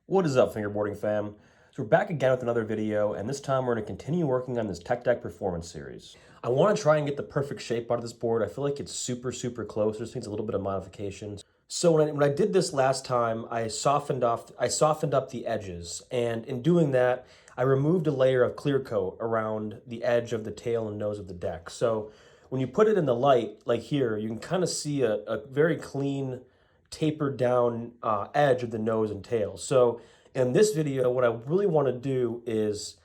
What is up, fingerboarding fam? So we're back again with another video, and this time we're going to continue working on this Tech Deck Performance series. I want to try and get the perfect shape out of this board. I feel like it's super close. It just needs a little bit of modifications. So when I did this last time, I softened up the edges, and in doing that, I removed a layer of clear coat around the edge of the tail and nose of the deck. So when you put it in the light, like here, you can kind of see a very clean, tapered down edge of the nose and tail. So in this video, what I really want to do is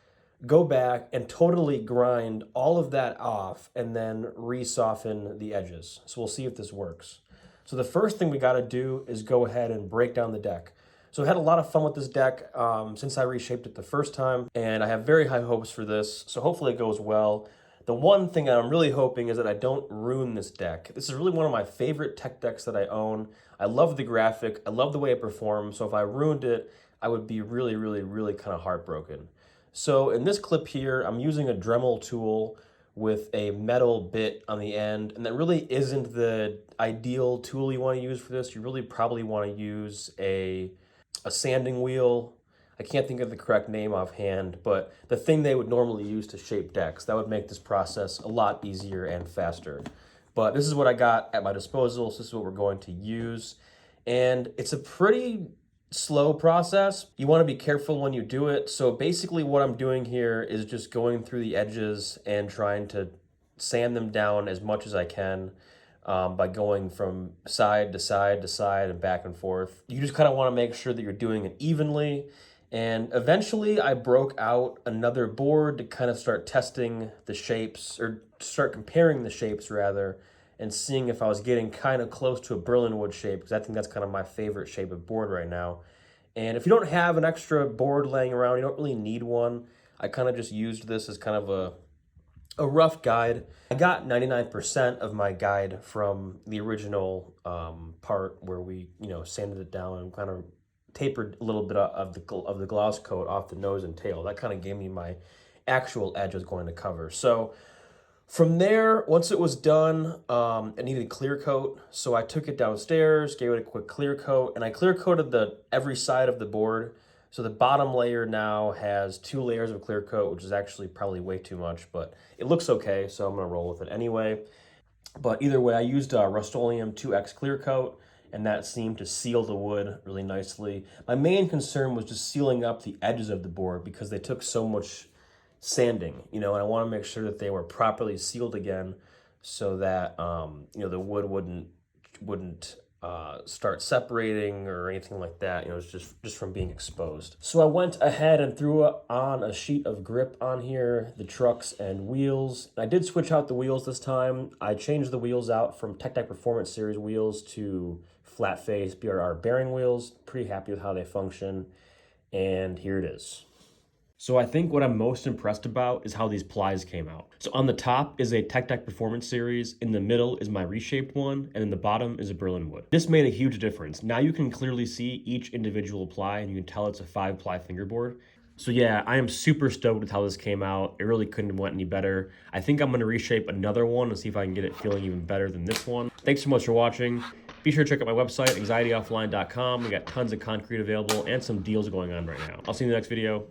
go back and totally grind all of that off and then re-soften the edges. So we'll see if this works. So the first thing we got to do is go ahead and break down the deck. So I had a lot of fun with this deck since I reshaped it the first time, and I have very high hopes for this, so hopefully it goes well. The one thing I'm really hoping is that I don't ruin this deck. This is really one of my favorite tech decks that I own. I love the graphic, I love the way it performs, so if I ruined it, I would be really kind of heartbroken. So in this clip here, I'm using a Dremel tool with a metal bit on the end, and that really isn't the ideal tool you want to use for this. You really probably want to use a sanding wheel. I can't think of the correct name offhand, but the thing they would normally use to shape decks. That would make this process a lot easier and faster. But this is what I got at my disposal, so this is what we're going to use. And it's a pretty slow process. You want to be careful when you do it. So basically what I'm doing here is just going through the edges and trying to sand them down as much as I can. By going from side to side to side and back and forth. You just kind of want to make sure that you're doing it evenly. And eventually I broke out another board to kind of start testing the shapes, or start comparing the shapes rather, and seeing if I was getting kind of close to a Berlin wood shape, because I think that's kind of my favorite shape of board right now. And if you don't have an extra board laying around, you don't really need one. I kind of just used this as kind of a rough guide. I got 99% of my guide from the original part where we, sanded it down and kind of tapered a little bit of the gloss coat off the nose and tail. That kind of gave me my actual edge I was going to cover. So from there, once it was done, it needed clear coat. So I took it downstairs, gave it a quick clear coat, and I clear coated every side of the board. So the bottom layer now has 2 layers of clear coat, which is actually probably way too much, but it looks okay, so I'm gonna roll with it anyway. But either way, I used Rust-Oleum 2X clear coat, and that seemed to seal the wood really nicely. My main concern was just sealing up the edges of the board because they took so much sanding, and I want to make sure that they were properly sealed again so that the wood wouldn't start separating or anything like that. It's just from being exposed. So I went ahead and threw on a sheet of grip on here, the trucks and wheels. I did switch out the wheels this time. I changed the wheels out from Tech Deck Performance Series wheels to flat face BRR bearing wheels. Pretty happy with how they function. And here it is. So I think what I'm most impressed about is how these plies came out. So on the top is a Tech Deck Performance Series, in the middle is my reshaped one, and in the bottom is a Berlin wood. This made a huge difference. Now you can clearly see each individual ply, and you can tell it's a 5-ply fingerboard. So yeah, I am super stoked with how this came out. It really couldn't have went any better. I think I'm gonna reshape another one and see if I can get it feeling even better than this one. Thanks so much for watching. Be sure to check out my website, anxietyoffline.com. We got tons of concrete available and some deals going on right now. I'll see you in the next video.